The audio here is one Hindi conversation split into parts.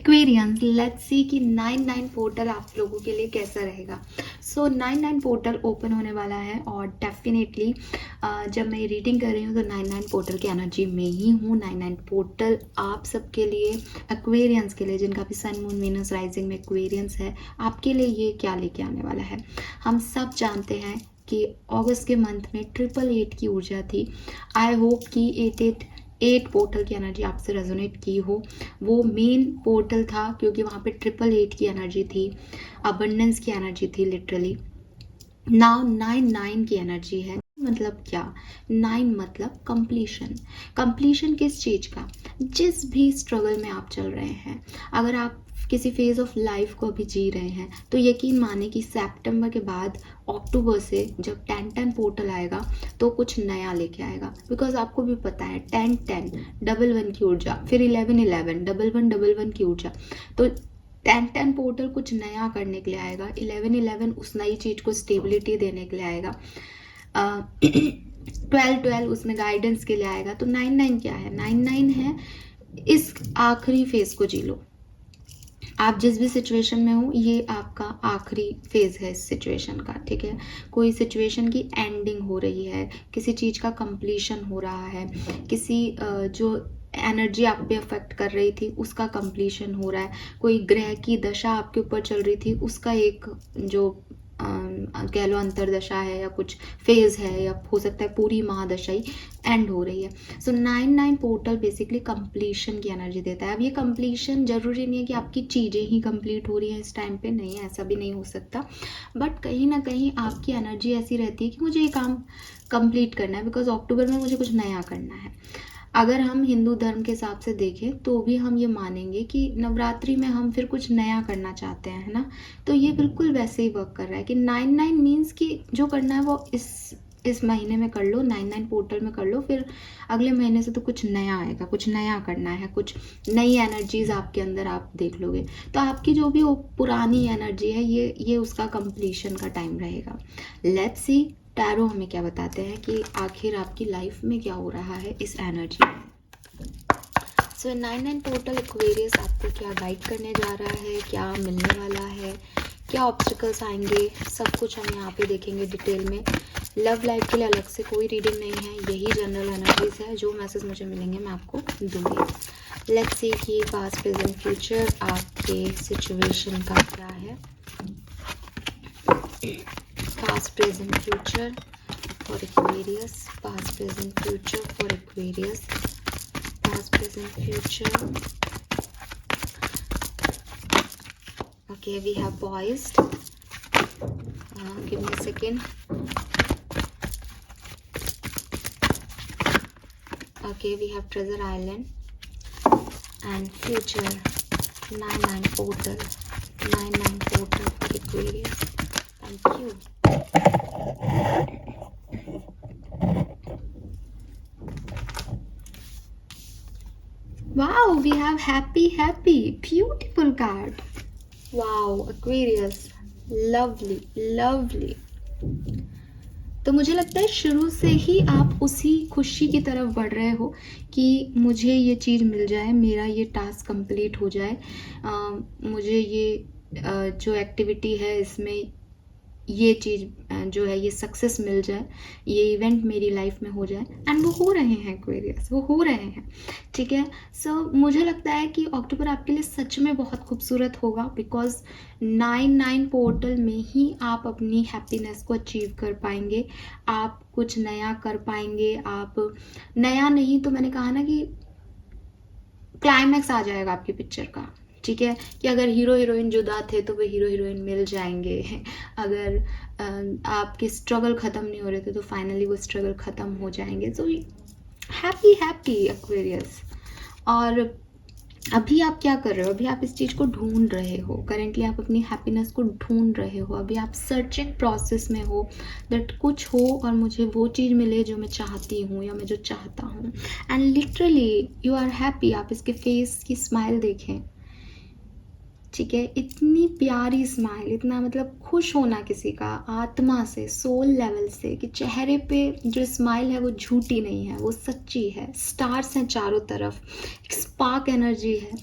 एक्वेरियंस, लेट्स सी कि 99 पोर्टल आप लोगों के लिए कैसा रहेगा। सो 99 पोर्टल ओपन होने वाला है और डेफिनेटली जब मैं रीडिंग कर रही हूँ तो 99 पोर्टल की एनर्जी में ही हूँ। 99 पोर्टल आप सबके लिए, एक्वेरियंस के लिए, जिनका भी सन मून वीनस राइजिंग में एक्वेरियंस है, आपके लिए ये क्या लेके आने वाला है। हम सब जानते हैं कि अगस्त के मंथ में 888 की ऊर्जा थी। आई होप कि 888 पोर्टल की एनर्जी आपसे रेजोनेट की हो। वो मेन पोर्टल था क्योंकि वहाँ पे 888 की एनर्जी थी, अबंडेंस की एनर्जी थी लिटरली। नाउ 99 की एनर्जी है। मतलब क्या? 9 मतलब कंप्लीशन। कंप्लीशन किस चीज़ का? जिस भी स्ट्रगल में आप चल रहे हैं, अगर आप किसी फेज ऑफ लाइफ को अभी जी रहे हैं तो यकीन माने कि सितंबर के बाद अक्टूबर से जब 10-10 पोर्टल आएगा तो कुछ नया लेके आएगा। बिकॉज आपको भी पता है 10-10 11 की ऊर्जा, फिर 11-11 11-11 की ऊर्जा, तो 10-10 पोर्टल कुछ नया करने के लिए आएगा। 11-11 उस नई चीज़ को स्टेबिलिटी देने के लिए आएगा। 12-12 उसमें गाइडेंस के लिए आएगा। तो 9-9 क्या है? 9-9 है इस आखिरी फेज को जी लो। आप जिस भी सिचुएशन में हो, ये आपका आखिरी फेज है इस सिचुएशन का, ठीक है। कोई सिचुएशन की एंडिंग हो रही है, किसी चीज़ का कंप्लीशन हो रहा है, किसी जो एनर्जी आप पे अफेक्ट कर रही थी उसका कंप्लीशन हो रहा है, कोई ग्रह की दशा आपके ऊपर चल रही थी उसका एक जो कह लो अंतरदशा है या कुछ फेज है, या हो सकता है पूरी महादशा ही एंड हो रही है। सो 9-9 पोर्टल बेसिकली कंप्लीशन की एनर्जी देता है। अब ये कंप्लीशन जरूरी नहीं है कि आपकी चीज़ें ही कंप्लीट हो रही हैं इस टाइम पे, नहीं, ऐसा भी नहीं हो सकता। बट कहीं ना कहीं आपकी एनर्जी ऐसी रहती है कि मुझे ये काम कंप्लीट करना है, बिकॉज अक्टूबर में मुझे कुछ नया करना है। अगर हम हिंदू धर्म के हिसाब से देखें तो भी हम ये मानेंगे कि नवरात्रि में हम फिर कुछ नया करना चाहते हैं, है ना। तो ये बिल्कुल वैसे ही वर्क कर रहा है कि 9-9 मीन्स कि जो करना है वो इस महीने में कर लो, 9-9 पोर्टल में कर लो, फिर अगले महीने से तो कुछ नया आएगा, कुछ नया करना है, कुछ नई एनर्जीज आपके अंदर आप देख लोगे। तो आपकी जो भी वो पुरानी एनर्जी है, ये उसका कंप्लीशन का टाइम रहेगा। लेट्स सी टैरो हमें क्या बताते हैं कि आखिर आपकी लाइफ में क्या हो रहा है इस एनर्जी में। सो 9-9 पोर्टल एक्वेरियस आपको क्या गाइड करने जा रहा है, क्या मिलने वाला है, क्या ऑब्स्टिकल्स आएंगे, सब कुछ हम यहाँ पे देखेंगे डिटेल में। लव लाइफ के लिए अलग से कोई रीडिंग नहीं है, यही जनरल एनर्जीज है। जो मैसेज मुझे मिलेंगे मैं आपको दूंगी। लेट्स सी कि पास्ट प्रेजेंट फ्यूचर आपके सिचुएशन का क्या है। Past, present, future for Aquarius. Past, present, future for Aquarius. Past, present, future. Okay, we have poised. Give me a second. Okay, we have Treasure Island and future. 9-9 portal. 9-9 portal for Aquarius. Thank you. Wow, we have happy, beautiful card. Wow, Aquarius, lovely. तो मुझे लगता है शुरू से ही आप उसी खुशी की तरफ बढ़ रहे हो कि मुझे ये चीज़ मिल जाए, मेरा ये टास्क कंप्लीट हो जाए, मुझे ये जो एक्टिविटी है इसमें ये चीज़ जो है ये सक्सेस मिल जाए, ये इवेंट मेरी लाइफ में हो जाए। एंड वो हो रहे हैं एक्वेरियस, वो हो रहे हैं, ठीक है। सो मुझे लगता है कि अक्टूबर आपके लिए सच में बहुत खूबसूरत होगा, बिकॉज 9-9 पोर्टल में ही आप अपनी हैप्पीनेस को अचीव कर पाएंगे, आप कुछ नया कर पाएंगे। आप नया नहीं तो मैंने कहा ना कि क्लाइमैक्स आ जाएगा आपकी पिक्चर का, ठीक है। कि अगर हीरो हीरोइन जुदा थे तो वो हीरो हीरोइन मिल जाएंगे, अगर आपके स्ट्रगल ख़त्म नहीं हो रहे थे तो फाइनली वो स्ट्रगल ख़त्म हो जाएंगे। So happy Aquarius. और अभी आप क्या कर रहे हो? अभी आप इस चीज़ को ढूंढ रहे हो, करेंटली आप अपनी हैप्पीनेस को ढूंढ रहे हो, अभी आप सर्चिंग प्रोसेस में हो दैट कुछ हो और मुझे वो चीज़ मिले जो मैं चाहती हूँ या मैं जो चाहता हूँ। And literally you are happy. आप इसके फेस की स्माइल देखें, ठीक है, इतनी प्यारी स्माइल, इतना मतलब खुश होना किसी का आत्मा से, सोल लेवल से, कि चेहरे पे जो स्माइल है वो झूठी नहीं है, वो सच्ची है। स्टार्स हैं चारों तरफ, एक स्पार्क एनर्जी है।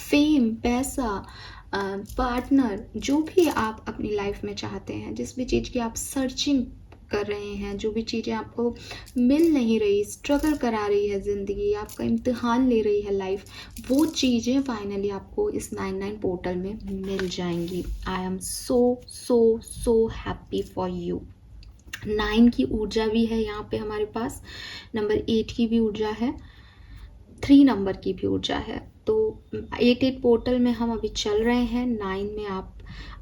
फेम, पैसा, पार्टनर, जो भी आप अपनी लाइफ में चाहते हैं, जिस भी चीज़ की आप सर्चिंग कर रहे हैं, जो भी चीज़ें आपको मिल नहीं रही, स्ट्रगल करा रही है ज़िंदगी, आपका इम्तिहान ले रही है लाइफ, वो चीज़ें फाइनली आपको इस 99 पोर्टल में मिल जाएंगी। I am so so so happy for you. 9 की ऊर्जा भी है यहाँ पे हमारे पास, नंबर 8 की भी ऊर्जा है, 3 नंबर की भी ऊर्जा है। तो 8 पोर्टल में हम अभी चल रहे हैं, 9 में आप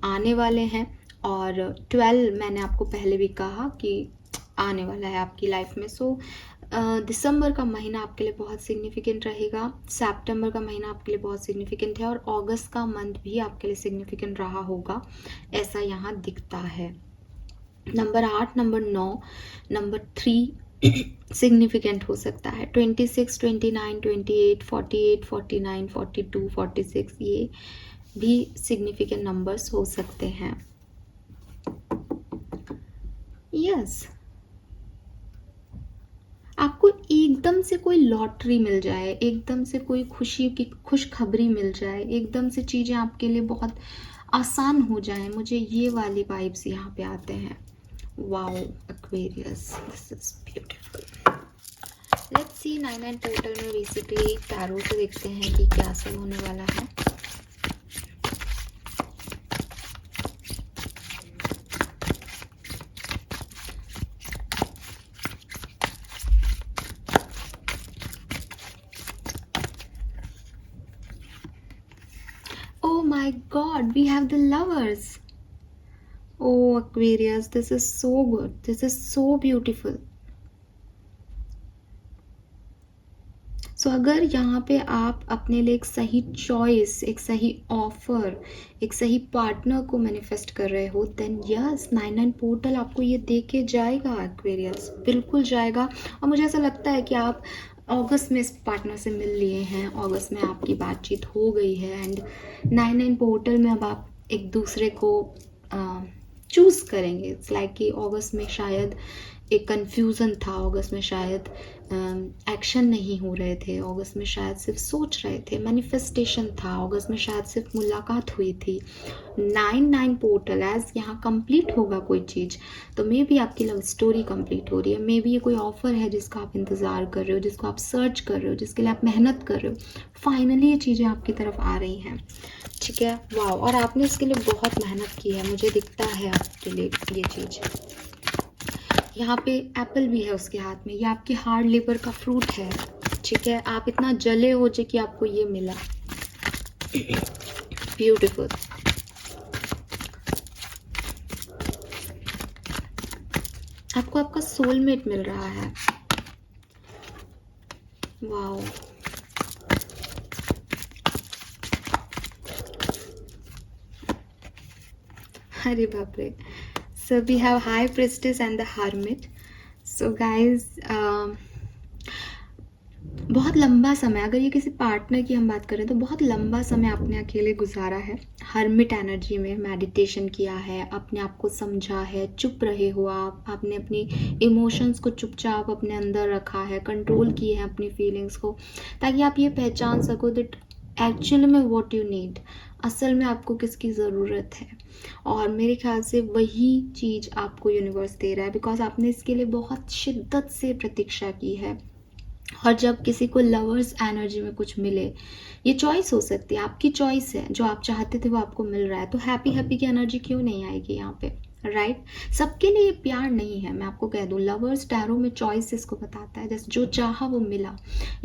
आने वाले हैं, और 12 मैंने आपको पहले भी कहा कि आने वाला है आपकी लाइफ में। सो दिसंबर का महीना आपके लिए बहुत सिग्निफिकेंट रहेगा, सितंबर का महीना आपके लिए बहुत सिग्निफिकेंट है, और अगस्त का मंथ भी आपके लिए सिग्निफिकेंट रहा होगा, ऐसा यहाँ दिखता है। नंबर 8, नंबर 9, नंबर 3 सिग्निफिकेंट हो सकता है। 26, 29, 28, 48, 49, 42, 46, ये भी सिग्निफिकेंट नंबर्स हो सकते हैं। यस, आपको एकदम से कोई लॉटरी मिल जाए, एकदम से कोई खुशी की खुशखबरी मिल जाए, एकदम से चीज़ें आपके लिए बहुत आसान हो जाए, मुझे ये वाली वाइब्स यहाँ पे आते हैं। Wow Aquarius, this is beautiful. Let's see 99 portal में बेसिकली टैरो से देखते हैं कि क्या सब होने वाला है। Oh my God, we have the lovers. Oh Aquarius, this is so good. This is so beautiful. सो अगर यहाँ पे आप अपने लिए एक सही चॉइस, एक सही ऑफर, एक सही पार्टनर को मैनिफेस्ट कर रहे हो, देन यस 99 पोर्टल आपको ये दे के जाएगा एक्वेरियस, बिल्कुल जाएगा। और मुझे ऐसा लगता है कि आप अगस्त में इस पार्टनर से मिल लिए हैं, अगस्त में आपकी बातचीत हो गई है, एंड 99 पोर्टल में अब आप एक दूसरे को चूज़ करेंगे। इट्स लाइक कि अगस्त में शायद एक कन्फ्यूज़न था, अगस्त में शायद एक्शन नहीं हो रहे थे, अगस्त में शायद सिर्फ सोच रहे थे, मैनिफेस्टेशन था, अगस्त में शायद सिर्फ मुलाकात हुई थी। 99 पोर्टल एज यहाँ कंप्लीट होगा कोई चीज़, तो मे बी आपकी लव स्टोरी कंप्लीट हो रही है, मे बी ये कोई ऑफर है जिसका आप इंतज़ार कर रहे हो, जिसको आप सर्च कर रहे हो, जिसके लिए आप मेहनत कर रहे हो, फाइनली ये चीज़ें आपकी तरफ आ रही हैं। ठीक है, वाह, और आपने इसके लिए बहुत मेहनत की है, मुझे दिखता है आपके लिए ये चीज़। यहाँ पे एप्पल भी है उसके हाथ में, ये आपके हार्ड लेबर का फ्रूट है। ठीक है, आप इतना जले हो जे कि आपको ये मिला। ब्यूटीफुल। आपको आपका सोलमेट मिल रहा है। वाओ, अरे बाप रे। So we have High Priestess and the Hermit. So guys, बहुत लंबा समय, अगर ये किसी पार्टनर की हम बात करें तो बहुत लंबा समय आपने अकेले गुजारा है, हर्मिट एनर्जी में मेडिटेशन किया है, अपने आप को समझा है, चुप रहे हो आप, आपने अपनी इमोशंस को चुपचाप अपने अंदर रखा है, कंट्रोल किए हैं अपनी फीलिंग्स को, ताकि आप ये पहचान सको दैट एक्चुअली में व्हाट यू नीड, असल में आपको किसकी ज़रूरत है। और मेरे ख्याल से वही चीज़ आपको यूनिवर्स दे रहा है, बिकॉज आपने इसके लिए बहुत शिद्दत से प्रतीक्षा की है। और जब किसी को लवर्स एनर्जी में कुछ मिले, ये चॉइस हो सकती है, आपकी चॉइस है, जो आप चाहते थे वो आपको मिल रहा है, तो हैप्पी हैप्पी की एनर्जी क्यों नहीं आएगी यहाँ पे, राइट। सबके लिए प्यार नहीं है, मैं आपको कह दूँ, लवर्स टैरो में चॉइसेस को बताता है, जैसे जो चाहा वो मिला,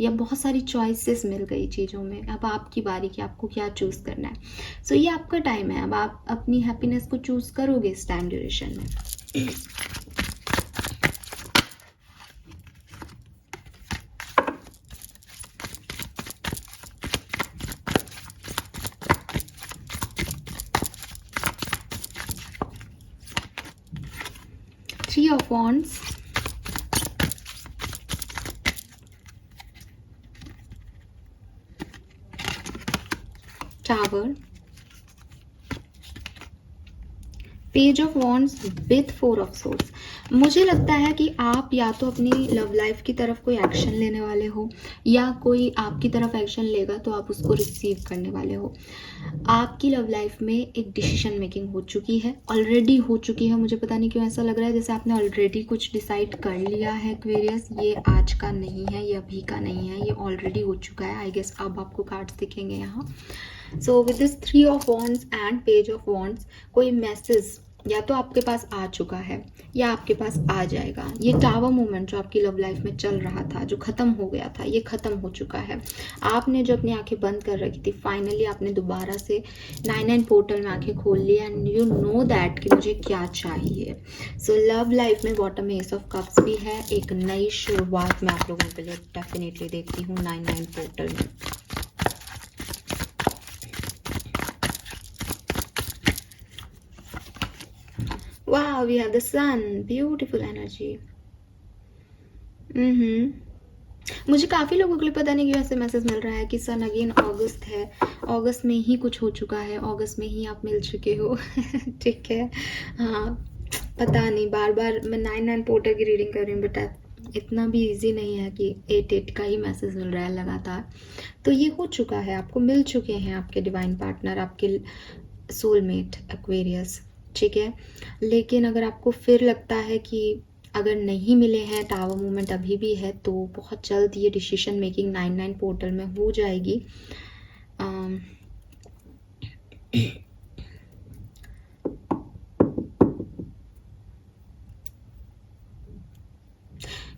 या बहुत सारी चॉइसेस मिल गई चीज़ों में, अब आपकी बारी कि आपको क्या चूज़ करना है। सो ये आपका टाइम है, अब आप अपनी हैप्पीनेस को चूज़ करोगे इस टाइम ड्यूरेशन में। Three of Wands, Tower, page of wands with 4 of swords. मुझे लगता है कि आप या तो अपनी लव लाइफ की तरफ कोई एक्शन लेने वाले हो, या कोई आपकी तरफ एक्शन लेगा तो आप उसको रिसीव करने वाले हो। आपकी लव लाइफ में एक डिसीजन मेकिंग हो चुकी है, ऑलरेडी हो चुकी है। मुझे पता नहीं क्यों ऐसा लग रहा है जैसे आपने ऑलरेडी कुछ डिसाइड कर लिया है एक्वेरियस। ये आज का नहीं है, ये अभी का नहीं है, ये ऑलरेडी हो चुका है। आई गेस अब आपको कार्ड्स दिखेंगे यहाँ। So with this 3 of wands and page of wands, कोई मैसेज या तो आपके पास आ चुका है या आपके पास आ जाएगा। ये टावर मोमेंट जो आपकी लव लाइफ में चल रहा था, जो ख़त्म हो गया था, ये ख़त्म हो चुका है। आपने जो अपनी आंखें बंद कर रखी थी, फाइनली आपने दोबारा से 9-9 पोर्टल में आंखें खोल ली एंड यू नो दैट कि मुझे क्या चाहिए। सो लव लाइफ में बॉटम में एस ऑफ कप्स भी है। एक नई शुरुआत मैं आप लोगों के लिए डेफिनेटली देखती हूँ 9-9 पोर्टल में। Wow, we have the sun, beautiful energy. मुझे काफ़ी लोगों के लिए पता नहीं क्यों ऐसे मैसेज मिल रहा है कि सन अगेन अगस्त है, अगस्त में ही कुछ हो चुका है, अगस्त में ही आप मिल चुके हो। ठीक है, हाँ पता नहीं, बार बार मैं 9-9 पोर्टल की रीडिंग कर रही हूँ, बट इतना भी इजी नहीं है कि 8-8 का ही मैसेज मिल रहा है लगातार। तो ये हो चुका है, आपको मिल चुके हैं आपके डिवाइन पार्टनर, आपके सोलमेट एक्वेरियस। ठीक है, लेकिन अगर आपको फिर लगता है कि अगर नहीं मिले हैं, टावर मूवमेंट अभी भी है, तो बहुत जल्द ये डिसीजन मेकिंग 9-9 पोर्टल में हो जाएगी।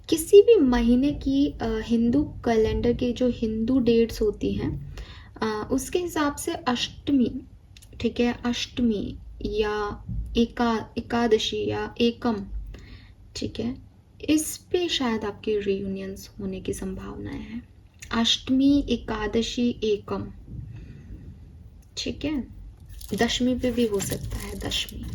किसी भी महीने की हिंदू कैलेंडर की जो हिंदू डेट्स होती हैं उसके हिसाब से अष्टमी, ठीक है, अष्टमी या एकादशी या एकम, ठीक है, इस पे शायद आपके रियूनियंस होने की संभावनाएं हैं। अष्टमी, एकादशी, एकम, ठीक है, दशमी पे भी हो सकता है। दशमी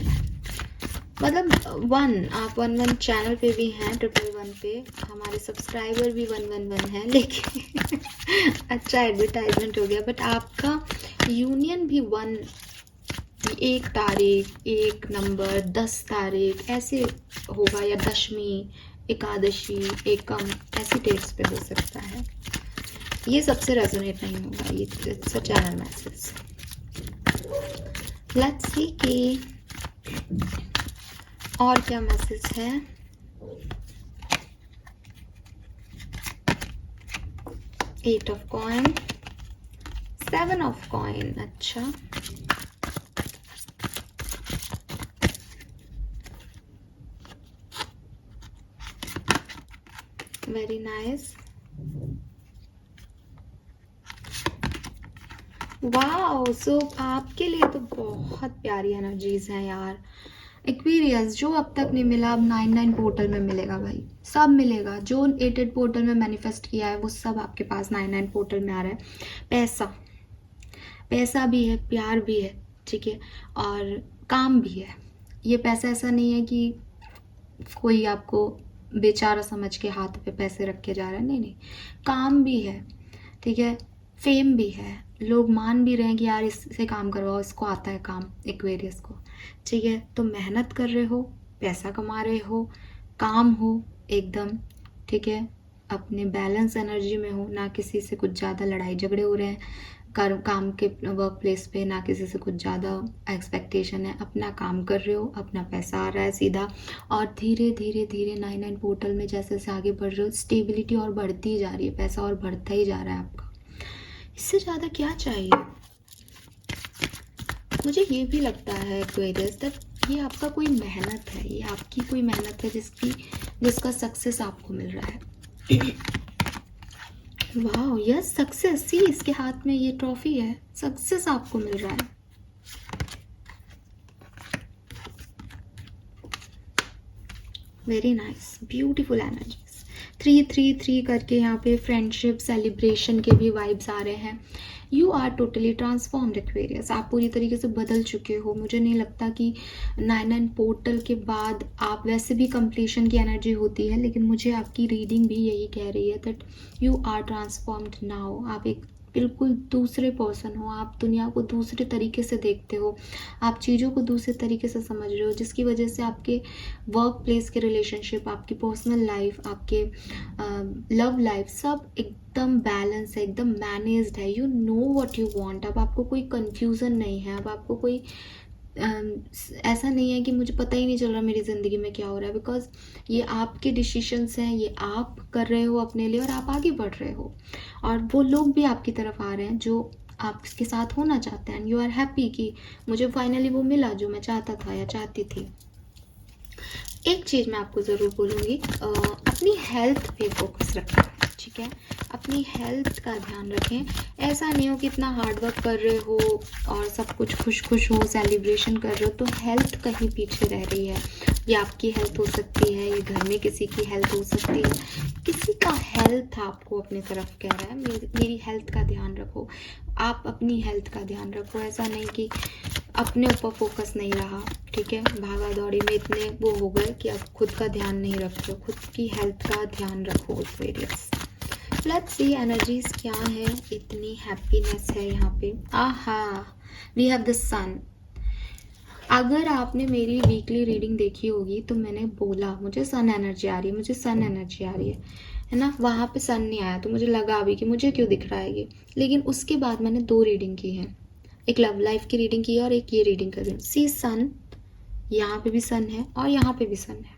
मतलब 1, आप 1-1 चैनल पे भी हैं, 111 पे हमारे सब्सक्राइबर भी 111 हैं, लेकिन अच्छा एडवर्टाइजमेंट हो गया। बट आपका यूनियन भी 1 तारीख, 1 नंबर, 10 तारीख ऐसे होगा, या दशमी, एकादशी, एकम ऐसी डेट्स पे हो सकता है। ये सबसे रेजोनेट नहीं होगा, ये it's a channel message. Let's see कि और क्या मैसेज है। Eight of coin, 7 of coin, अच्छा, वेरी नाइस। वाओ, सो आपके लिए तो बहुत प्यारी एनर्जीज हैं यार एक्वेरियस। जो अब तक नहीं मिला, अब 9-9 पोर्टल में मिलेगा भाई, सब मिलेगा। जो 8-8 पोर्टल में मैनिफेस्ट किया है वो सब आपके पास 9-9 पोर्टल में आ रहा है। पैसा भी है, प्यार भी है, ठीक है, और काम भी है। ये पैसा ऐसा नहीं है कि कोई आपको बेचारा समझ के हाथ पे पैसे रख के जा रहा है, नहीं, काम भी है, ठीक है, फेम भी है, लोग मान भी रहे हैं कि यार इससे काम करवाओ, इसको आता है काम, एक्वेरियस को, ठीक है। तो मेहनत कर रहे हो, पैसा कमा रहे हो, काम हो एकदम, ठीक है, अपने बैलेंस एनर्जी में हो, ना किसी से कुछ ज़्यादा लड़ाई झगड़े हो रहे हैं काम के वर्क प्लेस पे, ना किसी से कुछ ज़्यादा एक्सपेक्टेशन है, अपना काम कर रहे हो, अपना पैसा आ रहा है सीधा, और धीरे धीरे धीरे 9-9 पोर्टल में जैसे जैसे आगे बढ़ रहे हो, स्टेबिलिटी और बढ़ती जा रही है, पैसा और बढ़ता ही जा रहा है आपका। इससे ज़्यादा क्या चाहिए। मुझे ये भी लगता है एक्वेरियस दैट ये आपका कोई मेहनत है, ये आपकी कोई मेहनत है जिसका सक्सेस आपको मिल रहा है। वाह, यस, सक्सेस। सी, इसके हाथ में ये ट्रॉफी है, सक्सेस आपको मिल रहा है। Very nice, beautiful energies. 3-3-3 करके यहाँ पे फ्रेंडशिप, सेलिब्रेशन के भी वाइब्स आ रहे हैं। You are totally transformed Aquarius, आप पूरी तरीके से बदल चुके हो। मुझे नहीं लगता कि 9-9 पोर्टल के बाद आप, वैसे भी कंप्लीशन की एनर्जी होती है, लेकिन मुझे आपकी रीडिंग भी यही कह रही है that you are transformed now. आप एक बिल्कुल दूसरे पर्सन हो, आप दुनिया को दूसरे तरीके से देखते हो, आप चीज़ों को दूसरे तरीके से समझ रहे हो, जिसकी वजह से आपके वर्क प्लेस के रिलेशनशिप, आपकी पर्सनल लाइफ, आपके लव लाइफ सब एकदम बैलेंस है, एकदम मैनेज्ड है। You know what you want. अब आपको कोई कन्फ्यूज़न नहीं है, अब आपको कोई ऐसा नहीं है कि मुझे पता ही नहीं चल रहा मेरी ज़िंदगी में क्या हो रहा है, बिकॉज ये आपके डिसीशंस हैं, ये आप कर रहे हो अपने लिए और आप आगे बढ़ रहे हो, और वो लोग भी आपकी तरफ आ रहे हैं जो आपके साथ होना चाहते हैं। यू आर हैप्पी कि मुझे फाइनली वो मिला जो मैं चाहता था या चाहती थी। एक चीज़ मैं आपको ज़रूर बोलूँगी, अपनी हेल्थ पे फोकस रखें, ठीक है? अपनी हेल्थ का ध्यान रखें। ऐसा नहीं हो कि इतना हार्ड वर्क कर रहे हो और सब कुछ खुश खुश हो, सेलिब्रेशन कर रहे हो, तो हेल्थ कहीं पीछे रह रही है। ये आपकी हेल्थ हो सकती है, ये घर में किसी की हेल्थ हो सकती है, किसी का हेल्थ आपको अपनी तरफ कह रहा है मेरी हेल्थ का ध्यान रखो। आप अपनी हेल्थ का ध्यान रखो। ऐसा नहीं कि अपने ऊपर फोकस नहीं रहा, ठीक है? भागा दौड़ी में इतने वो हो गए कि आप खुद का ध्यान नहीं रख रहे हो। खुद की हेल्थ का ध्यान रखो। एक्वेरियस, लेट्स सी एनर्जीज क्या है। इतनी हैप्पीनेस है यहाँ पे। आहा, वी हैव द सन। अगर आपने मेरी वीकली रीडिंग देखी होगी तो मैंने बोला मुझे सन एनर्जी आ रही है, मुझे सन एनर्जी आ रही है ना? वहाँ पे सन नहीं आया तो मुझे लगा अभी कि मुझे क्यों दिख रहा है ये, लेकिन उसके बाद मैंने 2 रीडिंग की है, एक लव लाइफ की रीडिंग की है और एक ये रीडिंग कर रही हूँ। सी सन, यहाँ पे भी सन है और यहाँ पे भी सन है,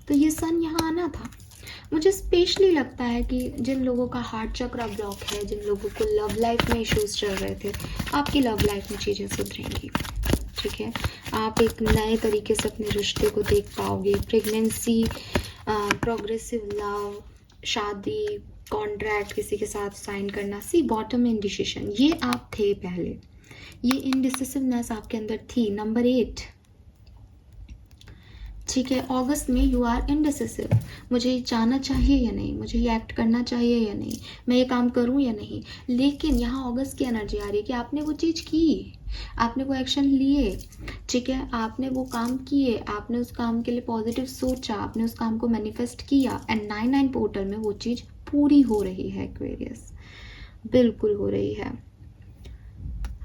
तो ये सन यहाँ आना था। मुझे स्पेशली लगता है कि जिन लोगों का हार्ट चक्र ब्लॉक है, जिन लोगों को लव लाइफ में इश्यूज चल रहे थे, आपकी लव लाइफ में चीज़ें सुधरेंगी, ठीक है? आप एक नए तरीके से अपने रिश्ते को देख पाओगे। प्रेगनेंसी, प्रोग्रेसिव लव, शादी, कॉन्ट्रैक्ट किसी के साथ साइन करना, सी बॉटम इनडिसिशन, ये आप थे पहले, ये इनडिसिसिवनेस आपके अंदर थी। नंबर 8, ठीक है? अगस्त में यू आर इनडिसिसिव, मुझे ये जाना चाहिए या नहीं, मुझे ये एक्ट करना चाहिए या नहीं, मैं ये काम करूं या नहीं। लेकिन यहाँ अगस्त की एनर्जी आ रही है कि आपने वो चीज़ की, आपने वो एक्शन लिए, ठीक है? आपने वो काम किए, आपने उस काम के लिए पॉजिटिव सोचा, आपने उस काम को मैनिफेस्ट किया, एंड 9/9 पोर्टल में वो चीज़ पूरी हो रही है। एक्वेरियस, बिल्कुल हो रही है।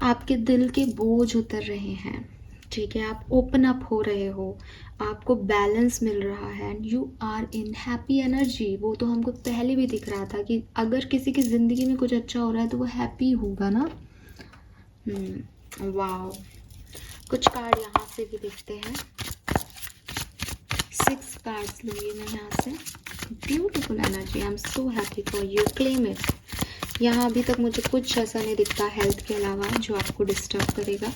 आपके दिल के बोझ उतर रहे हैं, ठीक है? आप ओपन अप हो रहे हो, आपको बैलेंस मिल रहा है, and you are in happy energy. वो तो हमको पहले भी दिख रहा था कि अगर किसी की ज़िंदगी में कुछ अच्छा हो रहा है तो वो हैप्पी होगा ना। वाओ, कुछ कार्ड यहाँ से भी दिखते हैं। 6 कार्ड्स लूँगी मैं यहाँ से। Beautiful energy, I am so happy for you, claim it. यहाँ अभी तक मुझे कुछ ऐसा नहीं दिखता हेल्थ के अलावा जो आपको डिस्टर्ब करेगा।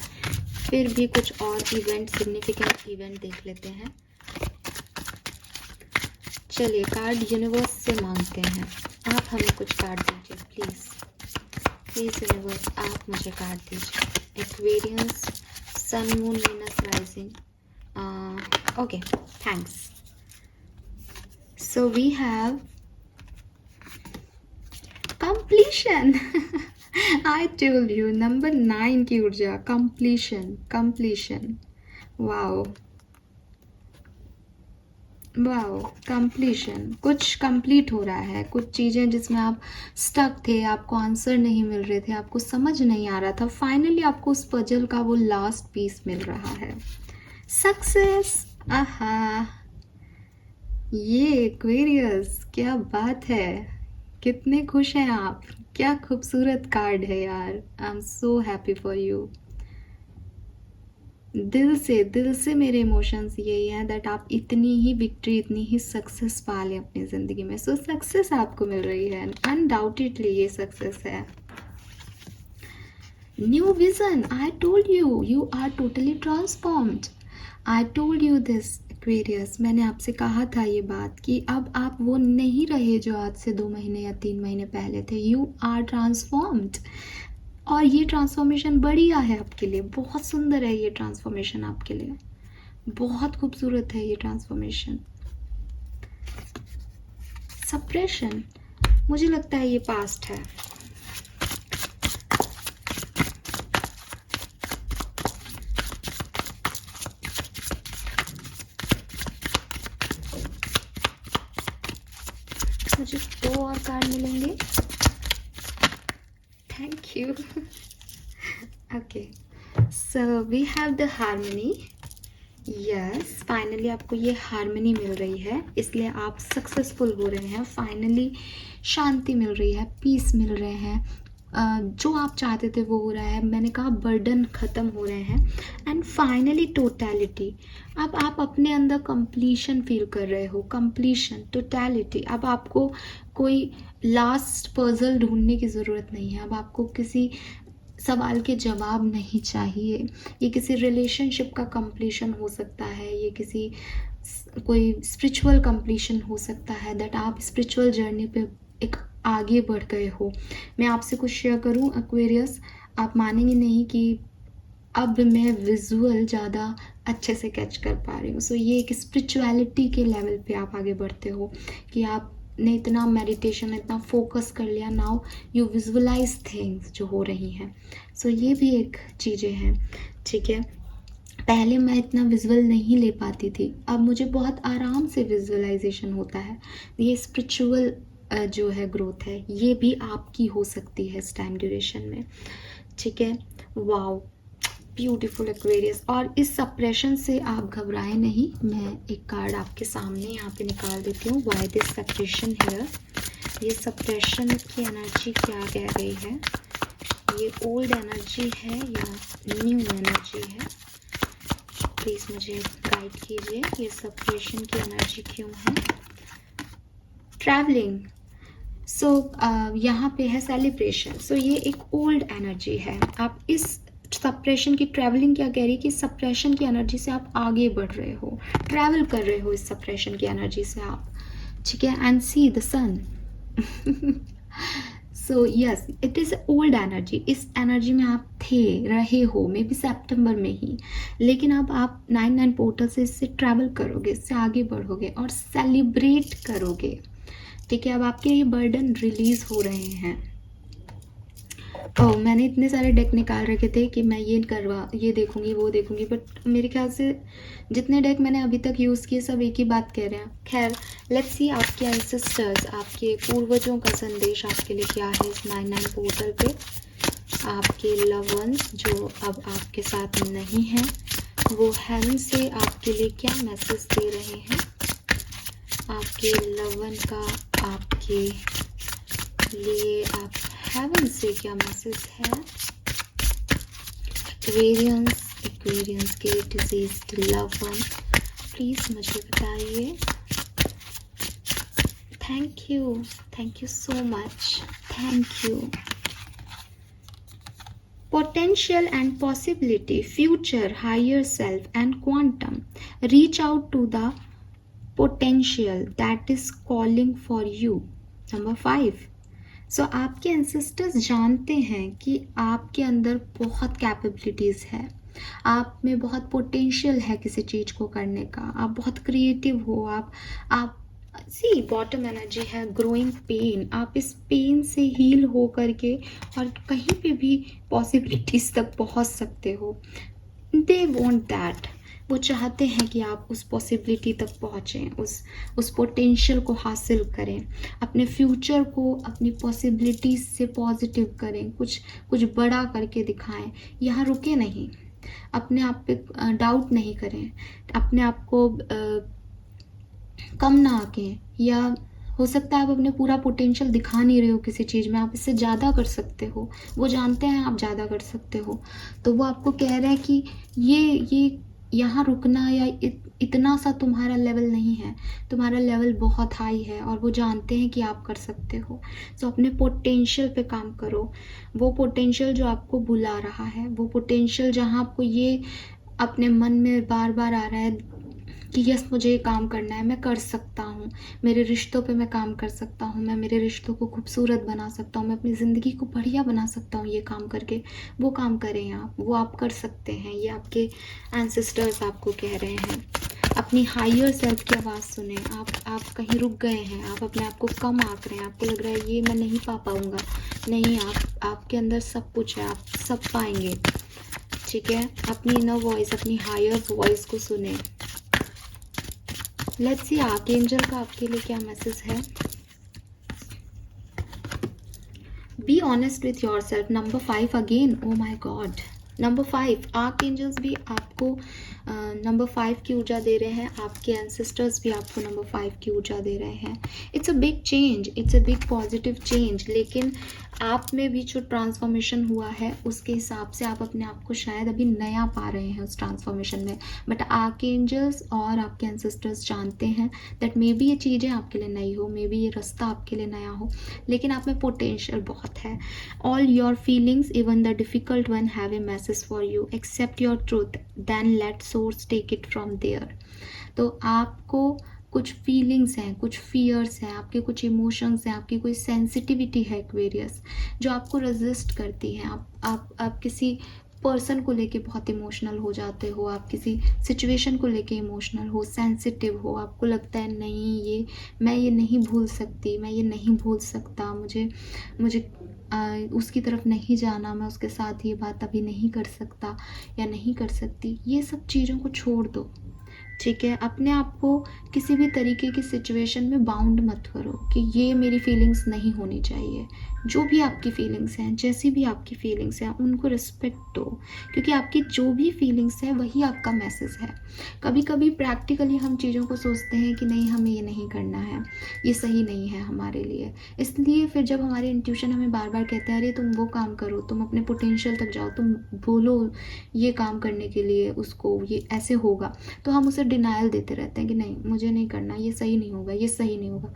फिर भी कुछ और इवेंट, सिग्निफिकेंट इवेंट देख लेते हैं। चलिए, कार्ड यूनिवर्स से मांगते हैं। आप हमें कुछ कार्ड दीजिए प्लीज़, प्लीज़ यूनिवर्स, आप मुझे कार्ड दीजिए। Aquarians, sun, moon, Venus, rising. Okay, thanks. So we have completion. I told you, number 9 की ऊर्जा, completion. वाओ वाओ, completion, कुछ कंप्लीट हो रहा है, कुछ चीज़ें जिसमें आप स्टक थे, आपको आंसर नहीं मिल रहे थे, आपको समझ नहीं आ रहा था, फाइनली आपको उस पजल का वो लास्ट पीस मिल रहा है। सक्सेस, आहा, ये एक्वेरियस, क्या बात है, कितने खुश हैं आप, क्या खूबसूरत कार्ड है यार। I am so happy for you. दिल से मेरे इमोशंस यही हैं दैट आप इतनी ही विक्ट्री, इतनी ही सक्सेस पा लें अपनी ज़िंदगी में। सो सक्सेस आपको मिल रही है, अनडाउटेडली ये सक्सेस है। New vision, I told you, you are totally transformed. I told you this Aquarius, मैंने आपसे कहा था ये बात कि अब आप वो नहीं रहे जो आज से 2 महीने या 3 महीने पहले थे। यू आर ट्रांसफॉर्म्ड, और ये ट्रांसफॉर्मेशन बढ़िया है आपके लिए, बहुत सुंदर है ये ट्रांसफॉर्मेशन आपके लिए, बहुत खूबसूरत है ये ट्रांसफॉर्मेशन। सप्रेशन, मुझे लगता है ये पास्ट है। मुझे 2 और कार्ड मिलेंगे। you. Okay, so we have the harmony. Yes, finally आपको ये हारमनी मिल रही है, इसलिए आप सक्सेसफुल हो रहे हैं. फाइनली शांति मिल रही है, पीस मिल रहे हैं. जो आप चाहते थे वो हो रहा है. मैंने कहा बर्डन ख़त्म हो रहे हैं. And finally totality. अब आप अपने अंदर कंप्लीशन फील कर रहे हो. Completion, totality. अब आपको कोई लास्ट पजल ढूंढने की ज़रूरत नहीं है. अब आपको किसी सवाल के जवाब नहीं चाहिए. ये किसी रिलेशनशिप का कंप्लीशन हो सकता है, ये किसी कोई स्पिरिचुअल कंप्लीशन हो सकता है. दैट आप स्पिरिचुअल जर्नी पे एक आगे बढ़ गए हो. मैं आपसे कुछ शेयर करूं एक्वेरियस, आप मानेंगे नहीं कि अब मैं विजुअल ज़्यादा अच्छे से कैच कर पा रही हूँ. सो ये एक स्पिरिचुअलिटी के लेवल पे आप आगे बढ़ते हो कि आपने इतना मेडिटेशन, इतना फोकस कर लिया. नाउ यू विजुअलाइज थिंग्स जो हो रही हैं. सो ये भी एक चीज़ें हैं. ठीक है, पहले मैं इतना विजुअल नहीं ले पाती थी, अब मुझे बहुत आराम से विजुअलाइजेशन होता है. ये स्पिरिचुअल जो है ग्रोथ है, ये भी आपकी हो सकती है इस टाइम ड्यूरेशन में. ठीक है, वाओ, ब्यूटीफुल एक्वेरियस. और इस सप्रेशन से आप घबराए नहीं. मैं एक कार्ड आपके सामने यहाँ पे निकाल देती हूँ. Why this suppression here. ये सप्रेशन की एनर्जी क्या कह गई है? ये ओल्ड एनर्जी है या न्यू एनर्जी है? प्लीज़ मुझे गाइड कीजिए. ये सप्रेशन की एनर्जी क्यों है? ट्रैवलिंग. सो यहाँ पे है सेलिब्रेशन. सो ये एक ओल्ड एनर्जी है. आप इस सप्रेशन की ट्रैवलिंग क्या कह रही है कि सप्रेशन की एनर्जी से आप आगे बढ़ रहे हो, ट्रैवल कर रहे हो इस सप्रेशन की एनर्जी से आप. ठीक है, and see the sun. So yes, it is old energy. इस एनर्जी में आप रहे हो मे बी सितंबर में ही, लेकिन अब आप 9/9 पोर्टल से इससे ट्रैवल करोगे, इससे आगे बढ़ोगे और सेलिब्रेट करोगे. ठीक है, अब आपके ये बर्डन रिलीज हो रहे हैं. मैंने इतने सारे डेक निकाल रखे थे कि मैं ये देखूंगी वो देखूंगी, बट मेरे ख्याल से जितने डेक मैंने अभी तक यूज़ किए सब एक ही बात कह रहे हैं. खैर, लेट्स सी आपके एंसेस्टर्स, आपके पूर्वजों का संदेश आपके लिए क्या है इस 9/9 पोर्टल पे. आपके लव वंस जो अब आपके साथ नहीं हैं, वो हेवन से आपके लिए क्या मैसेज दे रहे हैं? आपके लव वन का आपके लिए आप हेवन से क्या मैसेज है? एक्वेरियंस के डिजीज्ड लव वन, प्लीज मुझे बताइए. Thank you so much. Thank you. Potential and possibility, future, higher self and quantum. Reach out to the potential that is calling for you. Number 5. सो आपके एंसेस्टर्स जानते हैं कि आपके अंदर बहुत कैपेबिलिटीज़ है, आप में बहुत पोटेंशियल है किसी चीज़ को करने का. आप बहुत क्रिएटिव हो. आप सी बॉटम एनर्जी है, ग्रोइंग पेन. आप इस पेन से हील हो करके और कहीं पे भी पॉसिबिलिटीज़ तक पहुंच सकते हो. They want that. वो चाहते हैं कि आप उस पॉसिबिलिटी तक पहुँचें, उस पोटेंशियल को हासिल करें, अपने फ्यूचर को अपनी पॉसिबिलिटीज़ से पॉजिटिव करें, कुछ बड़ा करके दिखाएं. यहाँ रुके नहीं, अपने आप पे डाउट नहीं करें, अपने आप को कम ना आंकें. या हो सकता है आप अपने पूरा पोटेंशियल दिखा नहीं रहे हो किसी चीज़ में, आप इससे ज़्यादा कर सकते हो. वो जानते हैं आप ज़्यादा कर सकते हो, तो वो आपको कह रहे हैं कि ये यहाँ रुकना या इतना सा तुम्हारा लेवल नहीं है, तुम्हारा लेवल बहुत हाई है और वो जानते हैं कि आप कर सकते हो. सो अपने पोटेंशियल पे काम करो. वो पोटेंशियल जो आपको बुला रहा है, वो पोटेंशियल जहाँ आपको ये अपने मन में बार बार आ रहा है कि यस मुझे ये काम करना है, मैं कर सकता हूँ, मेरे रिश्तों पे मैं काम कर सकता हूँ, मैं मेरे रिश्तों को खूबसूरत बना सकता हूँ, मैं अपनी ज़िंदगी को बढ़िया बना सकता हूँ ये काम करके. वो काम करें आप, वो आप कर सकते हैं. ये आपके एंसेस्टर्स आपको कह रहे हैं. अपनी हायर सेल्फ की आवाज़ सुने. आप कहीं रुक गए हैं, आप अपने आप को कम आंक रहे हैं, आपको लग रहा है ये मैं नहीं पा पाऊँगा. नहीं, आपके अंदर सब कुछ है, आप सब पाएंगे. ठीक है, अपनी इनर वॉइस, अपनी हायर वॉइस को सुने. लेट्स सी आर्कएंजल का आपके लिए क्या मैसेज है. Be honest with yourself. Number 5 again, oh my god, number 5 archangels भी आपको नंबर 5 की ऊर्जा दे रहे हैं, आपके एंसेस्टर्स भी आपको नंबर 5 की ऊर्जा दे रहे हैं। It's a big change, it's a big positive change, लेकिन आप में भी जो ट्रांसफॉर्मेशन हुआ है उसके हिसाब से आप अपने आप को शायद अभी नया पा रहे हैं उस ट्रांसफॉर्मेशन में। बट आर्कएंजल्स और आपके एंसेस्टर्स जानते हैं दैट मे बी ये चीज़ें आपके लिए नई हो, मे बी ये रास्ता आपके लिए नया हो, लेकिन आप में पोटेंशियल बहुत है। All your feelings even the difficult one have a message for you, accept your truth then let source take it from there. तो आपको कुछ फीलिंग्स हैं, कुछ फियर्स हैं, आपके कुछ इमोशंस हैं, आपकी कोई सेंसिटिविटी है एक्वेरियस जो आपको रेजिस्ट करती है। आप किसी पर्सन को लेके बहुत इमोशनल हो जाते हो, आप किसी सिचुएशन को लेके इमोशनल हो, सेंसिटिव हो, आपको लगता है नहीं ये मैं ये नहीं भूल सकती, मैं ये नहीं भूल सकता, मुझे उसकी तरफ नहीं जाना, मैं उसके साथ ये बात अभी नहीं कर सकता या नहीं कर सकती। ये सब चीज़ों को छोड़ दो, ठीक है। अपने आप को किसी भी तरीके की सिचुएशन में बाउंड मत करो कि ये मेरी फीलिंग्स नहीं होनी चाहिए। जो भी आपकी फीलिंग्स हैं, जैसी भी आपकी फीलिंग्स हैं, उनको रिस्पेक्ट दो, क्योंकि आपकी जो भी फीलिंग्स है वही आपका मैसेज है। कभी कभी प्रैक्टिकली हम चीज़ों को सोचते हैं कि नहीं हमें ये नहीं करना है, ये सही नहीं है हमारे लिए, इसलिए फिर जब हमारे इंट्यूशन हमें बार बार कहते हैं अरे तुम वो काम करो, तुम अपने पोटेंशियल तक जाओ, तुम बोलो ये काम करने के लिए उसको, ये ऐसे होगा, तो हम उसे डिनायल देते रहते हैं कि नहीं मुझे नहीं करना, ये सही नहीं होगा, ये सही नहीं होगा।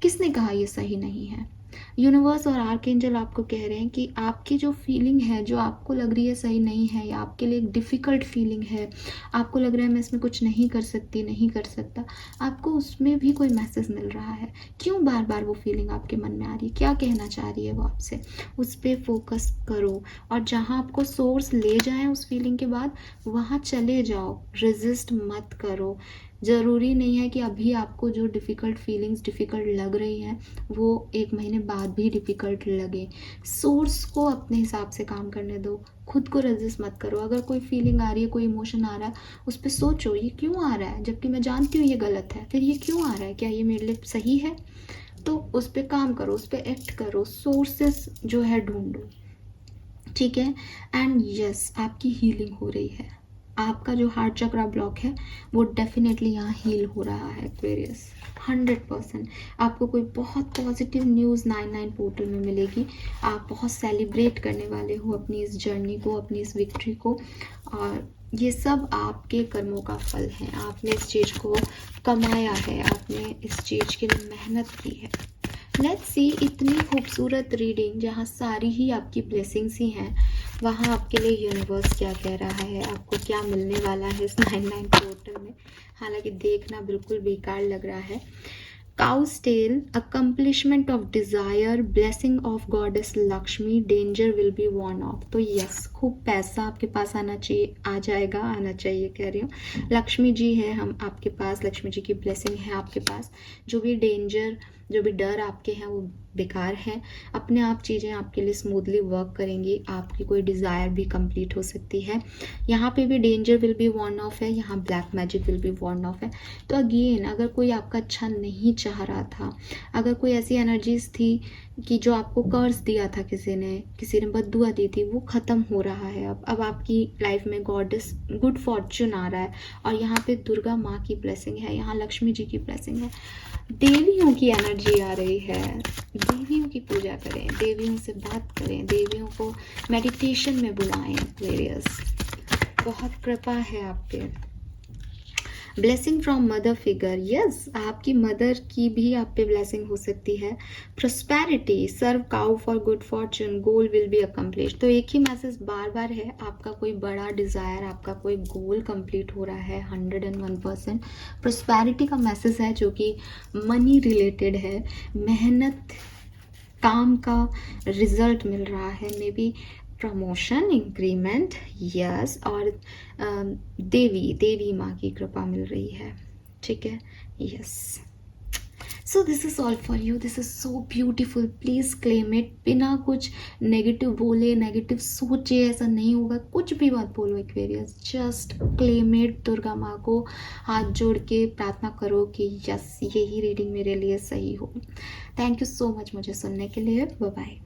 किसने कहा ये सही नहीं है? यूनिवर्स और आर्कएंजल आपको कह रहे हैं कि आपकी जो फीलिंग है, जो आपको लग रही है सही नहीं है या आपके लिए एक डिफ़िकल्ट फीलिंग है, आपको लग रहा है मैं इसमें कुछ नहीं कर सकती, नहीं कर सकता, आपको उसमें भी कोई मैसेज मिल रहा है। क्यों बार बार वो फीलिंग आपके मन में आ रही है, क्या कहना चाह रही है वो आपसे, उस पर फोकस करो और जहाँ आपको सोर्स ले जाएं उस फीलिंग के बाद वहाँ चले जाओ, रेजिस्ट मत करो। ज़रूरी नहीं है कि अभी आपको जो डिफ़िकल्ट फीलिंग्स डिफ़िकल्ट लग रही हैं वो 1 महीने बाद भी डिफ़िकल्ट लगे। सोर्स को अपने हिसाब से काम करने दो, खुद को रेजिस्ट मत करो। अगर कोई फीलिंग आ रही है, कोई इमोशन आ रहा है, उस पर सोचो ये क्यों आ रहा है, जबकि मैं जानती हूँ ये गलत है, फिर ये क्यों आ रहा है, क्या ये मेरे लिए सही है? तो उस पर काम करो, उस पर एक्ट करो, सोर्सेस जो है ढूंढो, ठीक है। एंड यस आपकी हीलिंग हो रही है, आपका जो हार्ट चक्रा ब्लॉक है वो डेफिनेटली यहाँ हील हो रहा है एक्वेरियस, 100%। आपको कोई बहुत पॉजिटिव न्यूज़ 99 पोर्टल में मिलेगी, आप बहुत सेलिब्रेट करने वाले हो अपनी इस जर्नी को, अपनी इस विक्ट्री को, और ये सब आपके कर्मों का फल है। आपने इस चीज़ को कमाया है, आपने इस चीज़ के लिए मेहनत की है। लेट्स सी, इतनी खूबसूरत रीडिंग जहाँ सारी ही आपकी ब्लेसिंग्स ही हैं, वहाँ आपके लिए यूनिवर्स क्या कह रहा है, आपको क्या मिलने वाला है इस 99 पोर्टल में। हालांकि देखना बिल्कुल बेकार लग रहा है। Cow's tail, accomplishment of desire, blessing of goddess Lakshmi, danger will be warned off. तो यस, खूब पैसा आपके पास आना चाहिए, आ जाएगा, आना चाहिए कह रही हूँ। लक्ष्मी जी है हम आपके पास, लक्ष्मी जी की ब्लेसिंग है आपके पास। जो भी डेंजर, जो भी डर आपके हैं वो बेकार है, अपने आप चीज़ें आपके लिए स्मूथली वर्क करेंगी, आपकी कोई डिज़ायर भी कंप्लीट हो सकती है। यहाँ पे भी danger will be warned of है, यहाँ black magic will be warned of है। तो अगेन, अगर कोई आपका अच्छा नहीं चाह रहा था, अगर कोई ऐसी एनर्जीज थी कि जो आपको कर्ज दिया था, किसी ने बद्दुआ दी थी, वो ख़त्म हो रहा है। अब आपकी लाइफ में गॉडेस गुड फॉर्च्यून आ रहा है, और यहाँ पे दुर्गा माँ की ब्लेसिंग है, यहाँ लक्ष्मी जी की ब्लेसिंग है, देवियों की एनर्जी आ रही है। देवियों की पूजा करें, देवियों से बात करें, देवियों को मेडिटेशन में बुलाएं एक्वेरियस, बहुत कृपा है आप पे। Blessing from mother figure, yes आपकी मदर की भी आप पे ब्लेसिंग हो सकती है। Prosperity, serve cow for good fortune, goal will be accomplished. तो एक ही मैसेज बार बार है, आपका कोई बड़ा डिज़ायर, आपका कोई गोल कंप्लीट हो रहा है 101%। प्रोस्पेरिटी का मैसेज है जो कि मनी रिलेटेड है, मेहनत, काम का रिजल्ट मिल रहा है, may be promotion, increment, yes, और देवी माँ की कृपा मिल रही है, ठीक है, yes. So this is all for you, this is so beautiful, please claim it. बिना कुछ नेगेटिव बोले, नेगेटिव सोचे, ऐसा नहीं होगा, कुछ भी मत बोलो Aquarius, just claim it. Durga माँ को हाथ जोड़ के प्रार्थना करो कि यस यही रीडिंग मेरे लिए सही हो। थैंक यू सो मच मुझे सुनने के लिए, बाय बाय।